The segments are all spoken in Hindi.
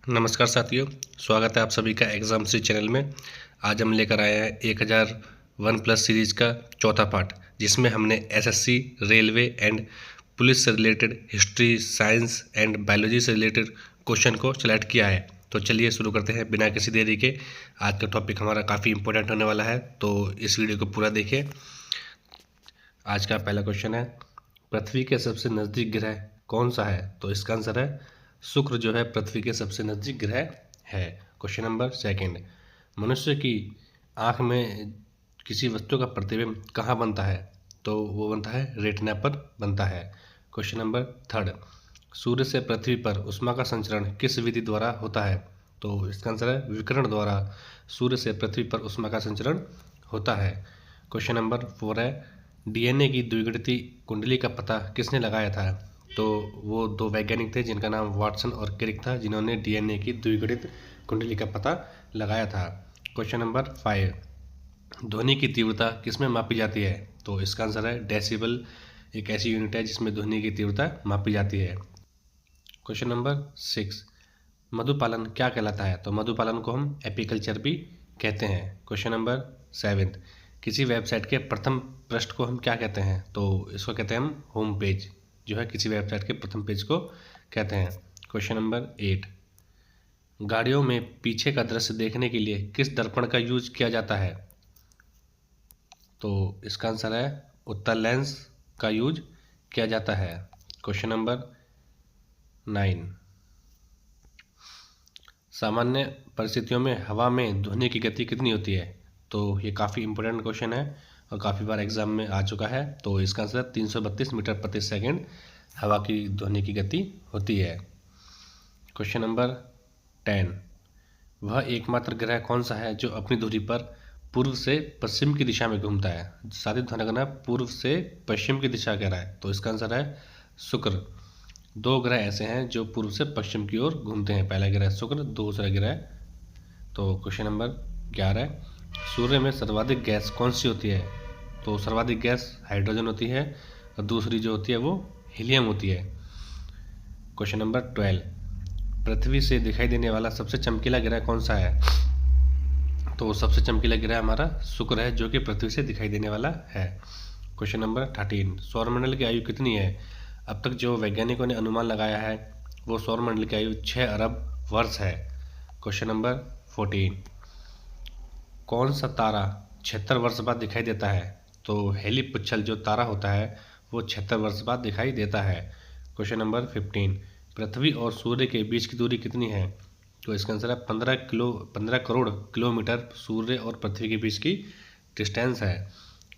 नमस्कार साथियों, स्वागत है आप सभी का एग्जाम सी चैनल में। आज हम लेकर आए हैं 1001+ सीरीज का चौथा पार्ट, जिसमें हमने एसएससी, रेलवे एंड पुलिस से related history, science and biology से रिलेटेड क्वेश्चन को सेलेक्ट किया है। तो चलिए शुरू करते हैं बिना किसी देरी के। आज का टॉपिक हमारा काफ़ी इंपॉर्टेंट होने वाला है, तो इस वीडियो को पूरा देखिए। आज का पहला क्वेश्चन है, पृथ्वी के सबसे नज़दीक ग्रह कौन सा है? तो इसका आंसर है शुक्र, जो है पृथ्वी के सबसे नज़दीक ग्रह है। क्वेश्चन नंबर सेकंड, मनुष्य की आँख में किसी वस्तु का प्रतिबिंब कहाँ बनता है? तो वो बनता है रेटिना पर बनता है। क्वेश्चन नंबर थर्ड, सूर्य से पृथ्वी पर उष्मा का संचरण किस विधि द्वारा होता है? तो इसका आंसर है विकिरण द्वारा सूर्य से पृथ्वी पर उष्मा का संचरण होता है। क्वेश्चन नंबर फोर है, डीएनए की द्विगुणित कुंडली का पता किसने लगाया था? तो वो दो वैज्ञानिक थे जिनका नाम वाटसन और क्रिक था, जिन्होंने डीएनए की द्विगुणित कुंडली का पता लगाया था। क्वेश्चन नंबर फाइव, ध्वनि की तीव्रता किसमें मापी जाती है? तो इसका आंसर है डेसिबल, एक ऐसी यूनिट है जिसमें ध्वनि की तीव्रता मापी जाती है। क्वेश्चन नंबर सिक्स, मधुपालन क्या कहलाता है? तो मधुपालन को हम एपीकल्चर भी कहते हैं। क्वेश्चन नंबर सेवेंथ, किसी वेबसाइट के प्रथम पृष्ठ को हम क्या कहते हैं? तो इसको कहते हैं हम होम पेज, जो है किसी वेबसाइट के प्रथम पेज को कहते हैं। क्वेश्चन नंबर एट, गाड़ियों में पीछे का दृश्य देखने के लिए किस दर्पण का यूज किया जाता है? तो इसका आंसर है उत्तल लेंस का यूज किया जाता है। क्वेश्चन नंबर नाइन, सामान्य परिस्थितियों में हवा में ध्वनि की गति कितनी होती है? तो ये काफ़ी इंपॉर्टेंट क्वेश्चन है और काफ़ी बार एग्जाम में आ चुका है। तो इसका आंसर 332 मीटर प्रति सेकंड हवा की ध्वनि की गति होती है। क्वेश्चन नंबर 10, वह एकमात्र ग्रह कौन सा है जो अपनी धुरी पर पूर्व से पश्चिम की दिशा में घूमता है? साथ ध्यान रखना, पूर्व से पश्चिम की दिशा कह रहा है, तो इसका आंसर है शुक्र। दो ग्रह ऐसे हैं जो पूर्व से पश्चिम की ओर घूमते हैं, पहला ग्रह शुक्र, दूसरा ग्रह। तो क्वेश्चन नंबर 11, सूर्य में सर्वाधिक गैस कौन सी होती है? तो सर्वाधिक गैस हाइड्रोजन होती है और दूसरी जो होती है वो हीलियम होती है। क्वेश्चन नंबर 12, पृथ्वी से दिखाई देने वाला सबसे चमकीला ग्रह कौन सा है? तो सबसे चमकीला ग्रह हमारा शुक्र है, जो कि पृथ्वी से दिखाई देने वाला है। क्वेश्चन नंबर 13, सौरमंडल की आयु कितनी है? अब तक जो वैज्ञानिकों ने अनुमान लगाया है वो सौरमंडल की आयु 6 अरब वर्ष है। क्वेश्चन नंबर 14, कौन सा तारा 76 वर्ष बाद दिखाई देता है? तो हेली पुच्छल जो तारा होता है वो 76 वर्ष बाद दिखाई देता है। क्वेश्चन नंबर 15, पृथ्वी और सूर्य के बीच की दूरी कितनी है? तो इसका आंसर है 15 करोड़ किलोमीटर सूर्य और पृथ्वी के बीच की डिस्टेंस है।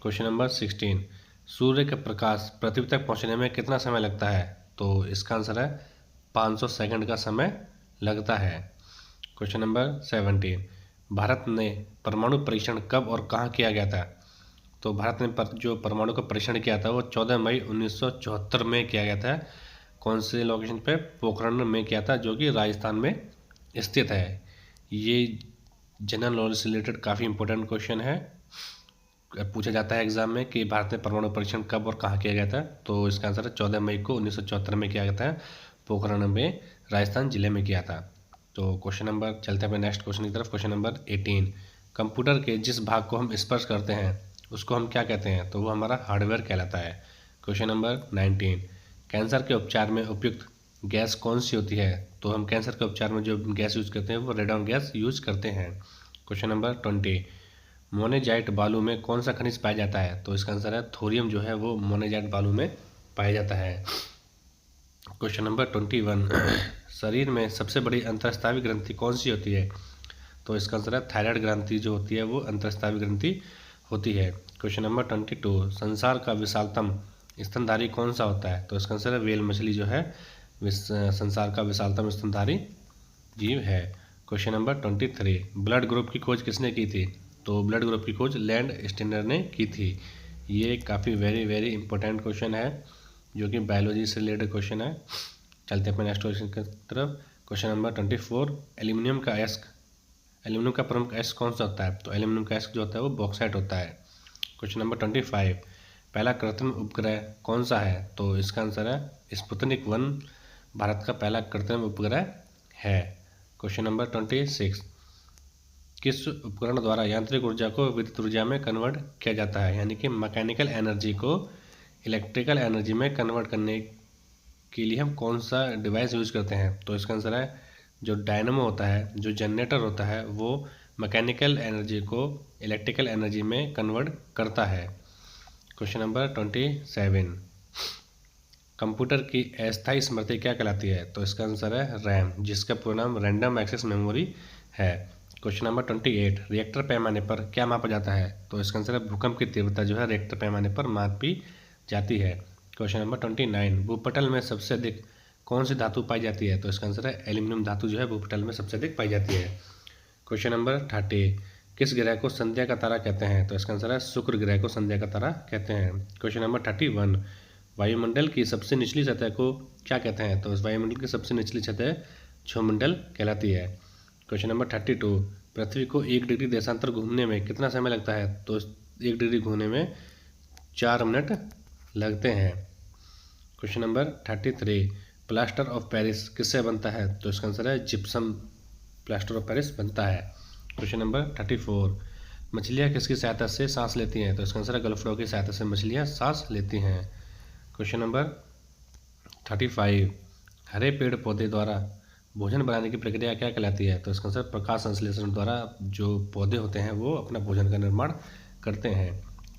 क्वेश्चन नंबर 16, सूर्य का प्रकाश पृथ्वी तक पहुंचने में कितना समय लगता है? तो इसका आंसर है 500 सेकंड का समय लगता है। क्वेश्चन नंबर 17, भारत ने परमाणु परीक्षण कब और कहाँ किया गया था? तो भारत ने जो परमाणु का परीक्षण किया था वो 14 मई 1974 में किया गया था। कौन से लोकेशन पे? पोखरण में किया था, जो कि राजस्थान में स्थित है। ये जनरल नॉलेज से रिलेटेड काफ़ी इंपॉर्टेंट क्वेश्चन है, पूछा जाता है एग्जाम में कि भारत में परमाणु परीक्षण कब और कहाँ किया गया था। तो इसका आंसर है 14 मई को 1974 में किया गया था, पोखरण में, राजस्थान जिले में किया था। तो क्वेश्चन नंबर, चलते हैं अपने नेक्स्ट क्वेश्चन की तरफ। क्वेश्चन नंबर 18, कंप्यूटर के जिस भाग को हम स्पर्श करते हैं उसको हम क्या कहते हैं? तो वो हमारा हार्डवेयर कहलाता है। क्वेश्चन नंबर 19, कैंसर के उपचार में उपयुक्त गैस कौन सी होती है? तो हम कैंसर के उपचार में जो गैस यूज करते हैं वो रेडॉन गैस यूज करते हैं। क्वेश्चन नंबर 20, मोनेजाइट बालू में कौन सा खनिज पाया जाता है? तो इसका आंसर है थोरियम, जो है वो मोनेजाइट बालू में पाया जाता है। क्वेश्चन नंबर 21, शरीर में सबसे बड़ी अंतःस्रावी ग्रंथि कौन सी होती है? तो इसका आंसर है थायराइड ग्रंथि जो होती है वो अंतःस्रावी ग्रंथि होती है। क्वेश्चन नंबर 22, संसार का विशालतम स्तनधारी कौन सा होता है? तो इसका आंसर है व्हेल मछली, जो है संसार का विशालतम स्तनधारी जीव है। क्वेश्चन नंबर 23, ब्लड ग्रुप की खोज किसने की थी? तो ब्लड ग्रुप की खोज लैंड स्टेनर ने की थी। ये काफ़ी वेरी इंपॉर्टेंट क्वेश्चन है, जो कि बायोलॉजी से रिलेटेड क्वेश्चन है। चलते हैं अपने नेक्स्ट क्वेश्चन की तरफ। क्वेश्चन नंबर 24, एल्यूमिनियम का प्रमुख अयस्क कौन सा होता है? तो एल्यूमिनियम का अयस्क जो होता है वो बॉक्साइट होता है। क्वेश्चन नंबर 25, पहला कृत्रिम उपग्रह कौन सा है? तो इसका आंसर है स्पुतनिक 1 भारत का पहला कृत्रिम उपग्रह है। क्वेश्चन नंबर 26, किस उपकरण द्वारा यांत्रिक ऊर्जा को विद्युत ऊर्जा में कन्वर्ट किया जाता है, यानी कि मैकेनिकल एनर्जी को इलेक्ट्रिकल एनर्जी में कन्वर्ट करने के लिए हम कौन सा डिवाइस यूज़ करते हैं? तो इसका आंसर है जो डायनेमो होता है, जो जनरेटर होता है, वो मैकेनिकल एनर्जी को इलेक्ट्रिकल एनर्जी में कन्वर्ट करता है। क्वेश्चन नंबर 27, कंप्यूटर की अस्थायी स्मृति क्या कहलाती है? तो इसका आंसर है रैम, जिसका पूरा नाम रैंडम एक्सेस मेमोरी है। क्वेश्चन नंबर 28, रिएक्टर पैमाने पर क्या मापा जाता है? तो इसका आंसर है भूकंप की तीव्रता जो है रिएक्टर पैमाने पर मापी जाती है। क्वेश्चन नंबर 29, भूपटल में सबसे अधिक कौन सी धातु पाई जाती है? तो इसका आंसर है एल्यूमिनियम धातु जो है भूपटल में सबसे अधिक पाई जाती है। क्वेश्चन नंबर 30, किस ग्रह को संध्या का तारा कहते हैं? तो इसका आंसर है शुक्र ग्रह को संध्या का तारा कहते हैं। क्वेश्चन नंबर 31, वायुमंडल की सबसे निचली सतह को क्या कहते हैं? तो इस वायुमंडल की सबसे निचली सतह क्षोमंडल कहलाती है। क्वेश्चन नंबर 32, पृथ्वी को 1 डिग्री देशांतर घूमने में कितना समय लगता है? तो 1 डिग्री घूमने में 4 मिनट लगते हैं। Question number 33, plaster of Paris किससे बनता है? तो इसका आंसर है जिप्सम प्लास्टर ऑफ पेरिस बनता है। क्वेश्चन नंबर 34, मछलियाँ किसकी सहायता से सांस लेती हैं? तो इसका आंसर है गल्फ फ्लो की सहायता से मछलियाँ सांस लेती हैं। क्वेश्चन नंबर 35, हरे पेड़ पौधे द्वारा भोजन बनाने की प्रक्रिया क्या कहलाती है? तो इसका आंसर प्रकाश संश्लेषण द्वारा जो पौधे होते हैं वो अपना भोजन का निर्माण करते हैं।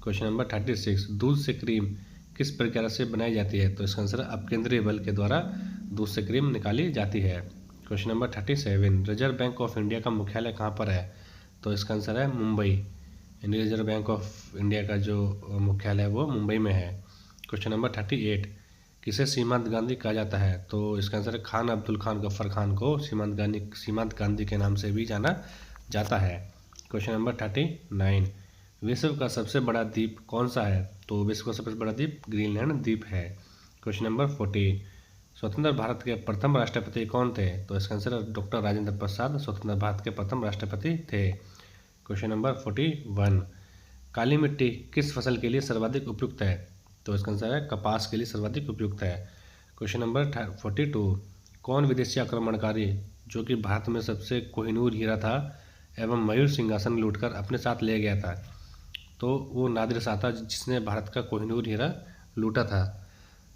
क्वेश्चन नंबर 36, दूध से क्रीम किस प्रक्रिया से बनाई जाती है? तो इसका आंसर है अपकेंद्रीय बल के द्वारा दूध से क्रीम निकाली जाती है। Question number 37, reserve bank of India का मुख्यालय कहाँ पर है? तो इसका आंसर है मुंबई, यानी रिजर्व बैंक ऑफ इंडिया का जो मुख्यालय है वो मुंबई में है। क्वेश्चन नंबर 38, किसे सीमांत गांधी कहा जाता है? तो इसका आंसर है खान अब्दुल खान गफ्फर खान को सीमांत गांधी के नाम से भी जाना जाता है। क्वेश्चन नंबर 39, विश्व का सबसे बड़ा द्वीप कौन सा है? तो विश्व का सबसे बड़ा द्वीप ग्रीनलैंड द्वीप है। क्वेश्चन नंबर 40, स्वतंत्र भारत के प्रथम राष्ट्रपति कौन थे? तो इसका आंसर है डॉक्टर राजेंद्र प्रसाद स्वतंत्र भारत के प्रथम राष्ट्रपति थे। क्वेश्चन नंबर 41, काली मिट्टी किस फसल के लिए सर्वाधिक उपयुक्त है? तो इसका आंसर है कपास के लिए सर्वाधिक उपयुक्त है। क्वेश्चन नंबर 42, कौन विदेशी आक्रमणकारी जो कि भारत में सबसे कोहिनूर हीरा था एवं मयूर सिंहासन लूटकर अपने साथ ले गया था? तो वो नादिर शाह था जिसने भारत का कोहिनूर हीरा लूटा था।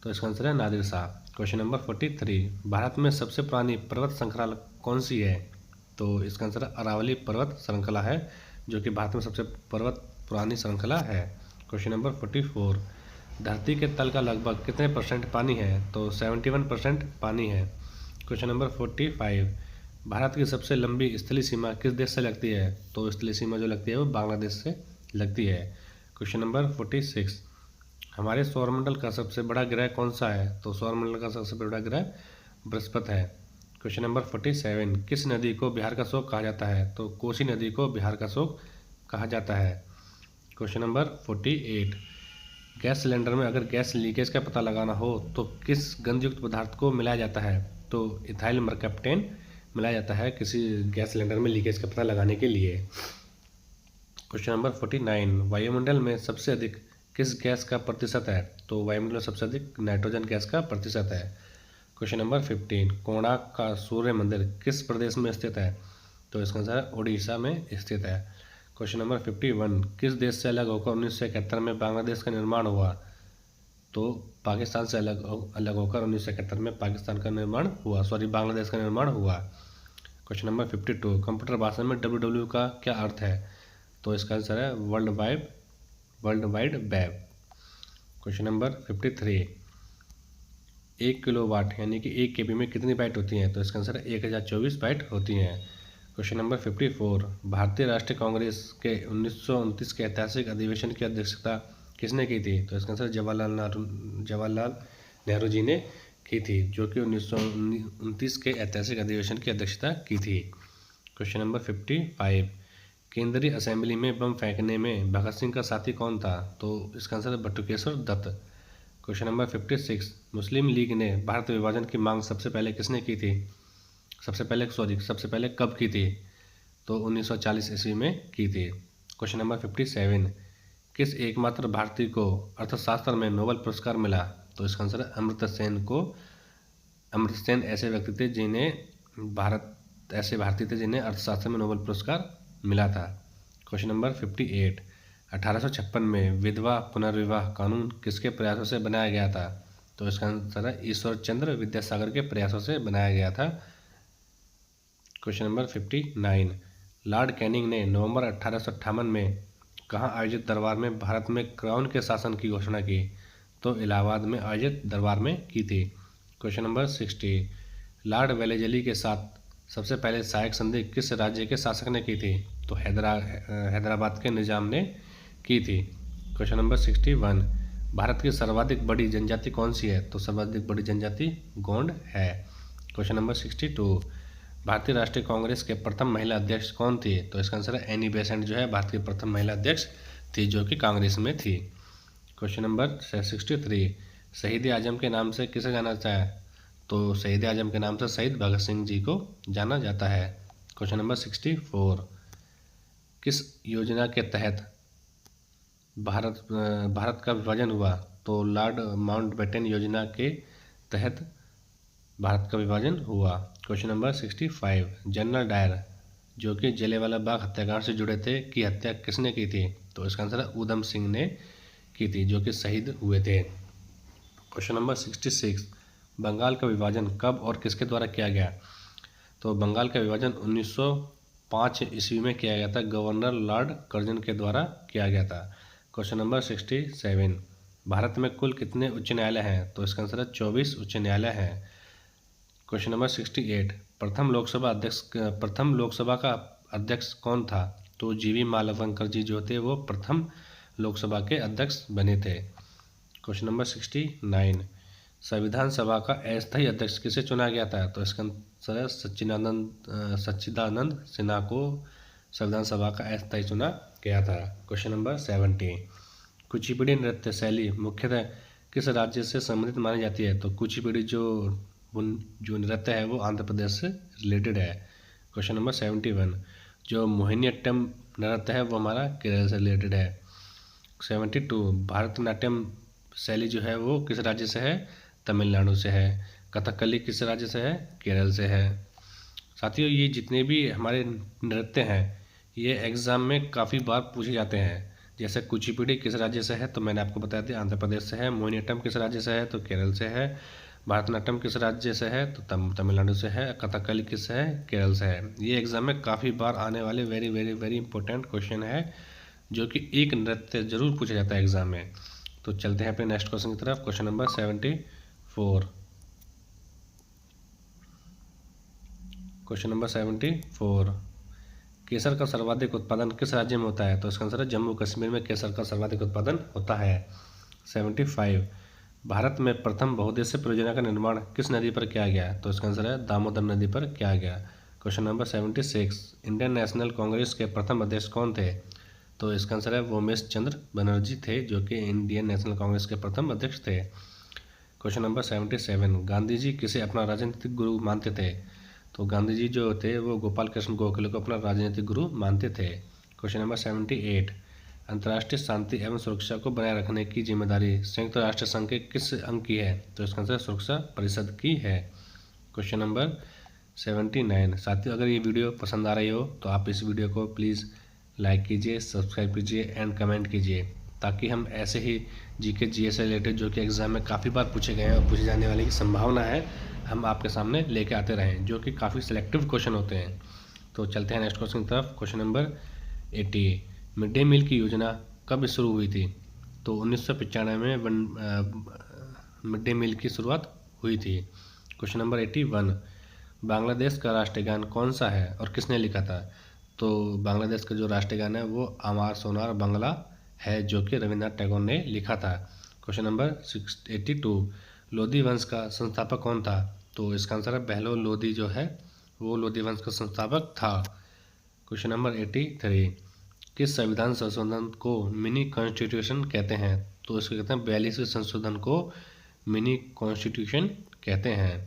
तो इसका आंसर है नादिर शाह। क्वेश्चन नंबर 43, भारत में सबसे पुरानी पर्वत श्रृंखला कौन सी है? तो इसका आंसर है अरावली पर्वत श्रृंखला है, जो कि भारत में सबसे पुरानी श्रृंखला है। क्वेश्चन नंबर 44, धरती के तल का लगभग कितने % पानी है? तो 71% पानी है। क्वेश्चन नंबर 45, भारत की सबसे लंबी स्थलीय सीमा किस देश से लगती है? तो स्थलीय सीमा जो लगती है वो बांग्लादेश से लगती है। क्वेश्चन नंबर 46, हमारे सौरमंडल का सबसे बड़ा ग्रह कौन सा है? तो सौरमंडल का सबसे बड़ा ग्रह बृहस्पति है। क्वेश्चन नंबर 47, किस नदी को बिहार का शोक कहा जाता है? तो कोसी नदी को बिहार का शोक कहा जाता है। क्वेश्चन नंबर 48, गैस सिलेंडर में अगर गैस लीकेज का पता लगाना हो तो किस गंधयुक्त पदार्थ को मिलाया जाता है? तो इथाइल मरकैप्टेन मिलाया जाता है किसी गैस सिलेंडर में लीकेज का पता लगाने के लिए। क्वेश्चन नंबर 49, वायुमंडल में सबसे अधिक किस गैस का प्रतिशत है? तो वायुमंडल में सबसे अधिक नाइट्रोजन गैस का प्रतिशत है। क्वेश्चन नंबर 15, कोणार्क का सूर्य मंदिर किस प्रदेश में स्थित है? तो इसका आंसर उड़ीसा में स्थित है। क्वेश्चन नंबर 51, किस देश से अलग होकर 1971 में बांग्लादेश का निर्माण हुआ? तो पाकिस्तान से अलग होकर 1971 में बांग्लादेश का निर्माण हुआ। क्वेश्चन नंबर 52, कंप्यूटर भाषा में WW का क्या अर्थ है? तो इसका आंसर है world wide web. Question number 53, 1 kilowatt यानी कि 1 KB में कितनी बाइट होती हैं? तो इसका आंसर है 1024 बाइट होती हैं। क्वेश्चन नंबर 54, भारतीय राष्ट्रीय कांग्रेस के 1929 के ऐतिहासिक अधिवेशन की अध्यक्षता किसने की थी? तो इसका आंसर जवाहरलाल नेहरू जी ने की थी, जो कि 1929 के ऐतिहासिक अधिवेशन की अध्यक्षता की थी। क्वेश्चन नंबर 55, केंद्रीय असेंबली में बम फेंकने में भगत सिंह का साथी कौन था? तो इसका आंसर है बटुकेश्वर दत्त। क्वेश्चन नंबर 56, मुस्लिम लीग ने भारत विभाजन की मांग सबसे पहले किसने की थी? सबसे पहले कब की थी? तो 1940 ईस्वी में की थी। क्वेश्चन नंबर 57, किस एकमात्र भारतीय को अर्थशास्त्र में नोबेल पुरस्कार मिला? तो इसका आंसर है अमर्त्य सेन को। अमर्त्य सेन ऐसे व्यक्ति थे जिन्हें भारत ऐसे भारतीय थे जिन्हें अर्थशास्त्र में नोबेल पुरस्कार मिला था। क्वेश्चन नंबर 58, 1856 में विधवा पुनर्विवाह कानून किसके प्रयासों से बनाया गया था? तो इसका आंसर है ईश्वर चंद्र विद्यासागर के प्रयासों से बनाया गया था। क्वेश्चन नंबर 59, लॉर्ड कैनिंग ने नवंबर 1858 में कहाँ आयोजित दरबार में भारत में क्राउन के शासन की घोषणा की? तो इलाहाबाद में आयोजित दरबार में की थी। क्वेश्चन नंबर 60, लॉर्ड वेलेजली के साथ सबसे पहले सहायक संधि किस राज्य के शासक ने की थी? तो हैदराबाद के निजाम ने की थी। क्वेश्चन नंबर 61, भारत की सर्वाधिक बड़ी जनजाति कौन सी है? तो सर्वाधिक बड़ी जनजाति गोंड है। क्वेश्चन नंबर 62, भारतीय राष्ट्रीय कांग्रेस के प्रथम महिला अध्यक्ष कौन थी? तो इसका आंसर है एनी बेसेंट जो है भारत की प्रथम महिला अध्यक्ष थी, जो कि कांग्रेस में थी। क्वेश्चन नंबर 63, शहीद आजम के नाम से किसे जाना जाता है? तो शहीद आजम के नाम से शहीद भगत सिंह जी को जाना जाता है। क्वेश्चन नंबर 64, किस योजना के तहत भारत का विभाजन हुआ? तो लॉर्ड माउंटबेटन योजना के तहत भारत का विभाजन हुआ। क्वेश्चन नंबर 65, जनरल डायर जो कि जलियांवाला बाग हत्याकांड से जुड़े थे की हत्या किसने की थी? तो इसका आंसर है ऊधम सिंह ने की थी, जो कि शहीद हुए थे। क्वेश्चन नंबर 66, बंगाल का विभाजन कब और किसके द्वारा किया गया? तो बंगाल का विभाजन 1905 ईस्वी में किया गया था, गवर्नर लॉर्ड कर्जन के द्वारा किया गया था। क्वेश्चन नंबर 67, भारत में कुल कितने उच्च न्यायालय हैं? तो इसका आंसर है 24 उच्च न्यायालय हैं। क्वेश्चन नंबर 68, प्रथम लोकसभा का अध्यक्ष कौन था? तो जीवी मालवंकर जी जो थे वो प्रथम लोकसभा के अध्यक्ष बने थे। क्वेश्चन नंबर 69, संविधान सभा का अस्थायी अध्यक्ष किसे चुना गया था? तो इसका आंसर है सच्चिदानंद सिन्हा को संविधान सभा का अस्थायी चुना गया था। क्वेश्चन नंबर 70, कुचिपुड़ी नृत्य शैली मुख्यतः किस राज्य से संबंधित मानी जाती है? तो कुचिपुड़ी जो नृत्य है वो आंध्र प्रदेश से रिलेटेड है। क्वेश्चन नंबर 71, जो मोहिनीअट्टम नृत्य है वो हमारा केरल से रिलेटेड है। 72, भारतनाट्यम शैली जो है वो किस राज्य से है? तमिलनाडु से है। कथकली किस राज्य से है? केरल से है। साथियों, ये जितने भी हमारे नृत्य हैं ये एग्ज़ाम में काफ़ी बार पूछे जाते हैं। जैसे कुचिपुड़ी किस राज्य से है? तो मैंने आपको बताया था आंध्र प्रदेश से है। मोहिनीअट्टम किस राज्य से है? तो केरल से है। भारतनाट्यम किस राज्य से है? तो तमिलनाडु से है। कथकली किस है? केरल से है। ये एग्ज़ाम में काफ़ी बार आने वाले very very very important question है, जो कि एक नृत्य जरूर पूछा जाता है एग्ज़ाम में। तो चलते हैं अपने नेक्स्ट क्वेश्चन की तरफ। क्वेश्चन नंबर 74, क्वेश्चन नंबर 74, केसर का सर्वाधिक उत्पादन किस राज्य में होता है? तो इसका आंसर है जम्मू कश्मीर में केसर का सर्वाधिक उत्पादन होता है। 75, भारत में प्रथम बहुउद्देशीय परियोजना का निर्माण किस नदी पर किया गया? तो इसका आंसर है दामोदर नदी पर किया गया। Question number 76, Indian national Congress के प्रथम अध्यक्ष कौन थे? तो इसका आंसर है वोमेश चंद्र बनर्जी थे, जो कि इंडियन नेशनल कांग्रेस के प्रथम अध्यक्ष थे। क्वेश्चन नंबर 77, गांधी जी किसे अपना राजनीतिक गुरु मानते थे? तो गांधी जी जो थे वो गोपाल कृष्ण गोखले को अपना राजनीतिक गुरु मानते थे। क्वेश्चन नंबर 78, अंतर्राष्ट्रीय शांति एवं सुरक्षा को बनाए रखने की जिम्मेदारी संयुक्त राष्ट्र संघ के किस अंग की है? तो इसका आंसर सुरक्षा परिषद की है। क्वेश्चन नंबर 79, साथियों अगर ये वीडियो पसंद आ रही हो तो आप इस वीडियो को प्लीज़ लाइक कीजिए, सब्सक्राइब कीजिए एंड कमेंट कीजिए, ताकि हम ऐसे ही जीके जीएस से रिलेटेड जो कि एग्ज़ाम में काफ़ी बार पूछे गए हैं और पूछे जाने वाले की संभावना है, हम आपके सामने लेके आते रहें, जो कि काफ़ी सिलेक्टिव क्वेश्चन होते हैं। तो चलते हैं नेक्स्ट क्वेश्चन की तरफ। Question number 80, mid day meal की योजना कब शुरू हुई थी? तो 1995 में मिड डे मील की शुरुआत हुई थी। क्वेश्चन नंबर 81, बांग्लादेश का राष्ट्रीय गान कौन सा है और किसने लिखा था? तो बांग्लादेश का जो राष्ट्रीय गान है वो अमार सोनार बांग्ला है, जो कि रविंद्रनाथ टैगोर ने लिखा था। क्वेश्चन नंबर 82, लोधी वंश का संस्थापक कौन था? तो इसका आंसर है बहलोल लोधी जो है वो लोधी वंश का संस्थापक था। क्वेश्चन नंबर 83, किस संविधान संशोधन को मिनी कॉन्स्टिट्यूशन कहते हैं? तो इसको कहते हैं 42वें संशोधन को मिनी कॉन्स्टिट्यूशन कहते हैं।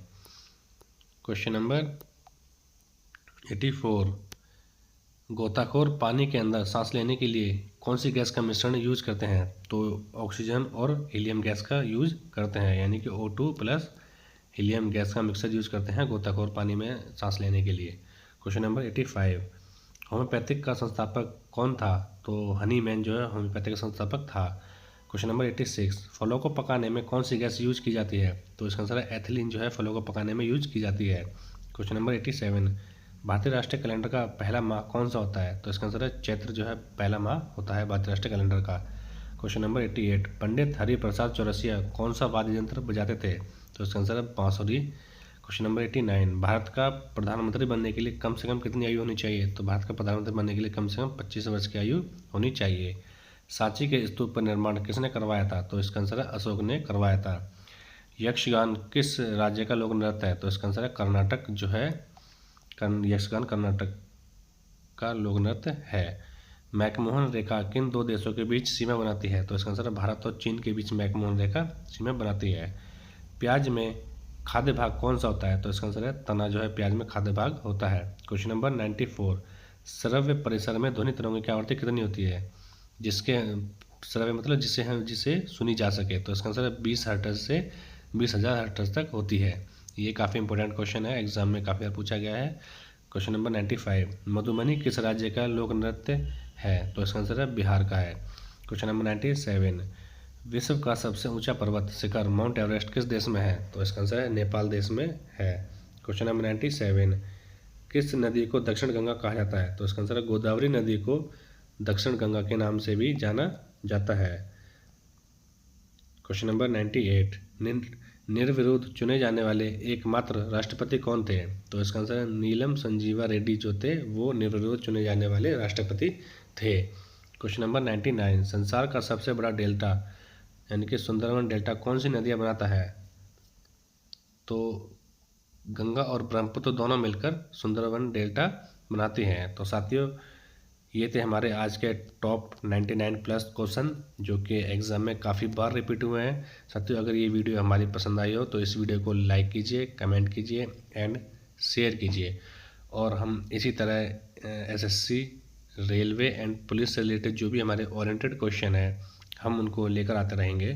क्वेश्चन नंबर 84, गोताखोर पानी के अंदर सांस लेने के लिए कौन सी गैस का मिश्रण यूज करते हैं? तो ऑक्सीजन और हीलियम गैस का यूज करते हैं, यानी कि O2 प्लस हीलियम गैस का मिक्सर यूज करते हैं गोताखोर पानी में सांस लेने के लिए। क्वेश्चन नंबर 85, होम्योपैथिक का संस्थापक कौन था? तो हनीमैन जो है होम्योपैथिक का संस्थापक था। क्वेश्चन नंबर 86, फलों को पकाने में कौन सी गैस यूज की जाती है? तो इसका आंसर है एथिलीन जो है फलों को पकाने में यूज की जाती है। क्वेश्चन नंबर 87, भारतीय राष्ट्रीय कैलेंडर का पहला माह कौन सा होता है? तो इसका आंसर है चैत्र जो है पहला माह होता है भारतीय राष्ट्रीय कैलेंडर का। क्वेश्चन नंबर 88, पंडित हरिप्रसाद चौरसिया कौन सा वाद्य यंत्र बजाते थे? तो इसका आंसर है बांसुरी। क्वेश्चन नंबर 89, भारत का प्रधानमंत्री बनने के लिए कम से कम कितनी आयु होनी चाहिए? तो भारत का प्रधानमंत्री बनने के लिए कम से कम 25 वर्ष की आयु होनी चाहिए। सांची के स्तूप का निर्माण किसने करवाया था? तो इसका आंसर है अशोक ने करवाया था। यक्षगान किस राज्य का लोक नृत्य है? तो इसका आंसर है कर्नाटक जो है यक्षगान कर्नाटक का लोक नृत्य है। मैकमोहन रेखा किन दो देशों के बीच सीमा बनाती है? तो इसका आंसर है भारत और चीन के बीच मैकमोहन रेखा सीमा बनाती है। प्याज में खाद्य भाग कौन सा होता है? तो इसका आंसर है तना जो है प्याज में खाद्य भाग होता है। क्वेश्चन नंबर 94, श्रव्य परिसर में ध्वनि तरंगों की आवृत्ति कितनी होती है? जिसके श्रव्य मतलब जिसे सुनी जा सके। तो इसका आंसर है 20 हर्ट्ज से 20,000 हर्ट्ज तक होती है। ये काफ़ी इंपॉर्टेंट क्वेश्चन है, एग्जाम में काफ़ी बार पूछा गया है। क्वेश्चन नंबर 95, मधुबनी किस राज्य का लोक नृत्य है? तो इसका आंसर है बिहार का है। क्वेश्चन नंबर 97, विश्व का सबसे ऊंचा पर्वत शिखर माउंट एवरेस्ट किस देश में है? तो इसका आंसर है नेपाल देश में है। क्वेश्चन नंबर 97, किस नदी को दक्षिण गंगा कहा जाता है? तो इसका आंसर है गोदावरी नदी को दक्षिण गंगा के नाम से भी जाना जाता है। क्वेश्चन नंबर 98, निर्विरोध चुने जाने वाले एकमात्र राष्ट्रपति कौन थे? तो इसका आंसर है नीलम संजीवा रेड्डी जो थे वो निर्विरोध चुने जाने वाले राष्ट्रपति थे। क्वेश्चन नंबर 99, संसार का सबसे बड़ा डेल्टा यानी कि सुंदरवन डेल्टा कौन सी नदियाँ बनाता है? तो गंगा और ब्रह्मपुत्र दोनों मिलकर सुंदरवन डेल्टा बनाती हैं। तो साथियों ये थे हमारे आज के टॉप 99 प्लस क्वेश्चन जो कि एग्ज़ाम में काफ़ी बार रिपीट हुए हैं। साथियों अगर ये वीडियो हमारी पसंद आई हो तो इस वीडियो को लाइक कीजिए, कमेंट कीजिए एंड शेयर कीजिए। और हम इसी तरह एसएससी, रेलवे एंड पुलिस से रिलेटेड जो भी हमारे ओरिएंटेड क्वेश्चन है हम उनको लेकर आते रहेंगे।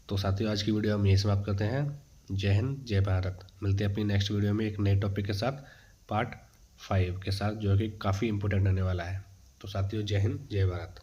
तो साथियों आज की वीडियो हम यही समाप्त करते हैं। जय हिंद, जय भारत। मिलते हैं अपनी नेक्स्ट वीडियो में एक नए टॉपिक के साथ, पार्ट 5 के साथ जो कि काफ़ी इंपॉर्टेंट होने वाला है। तो साथियों जय हिंद, जय भारत।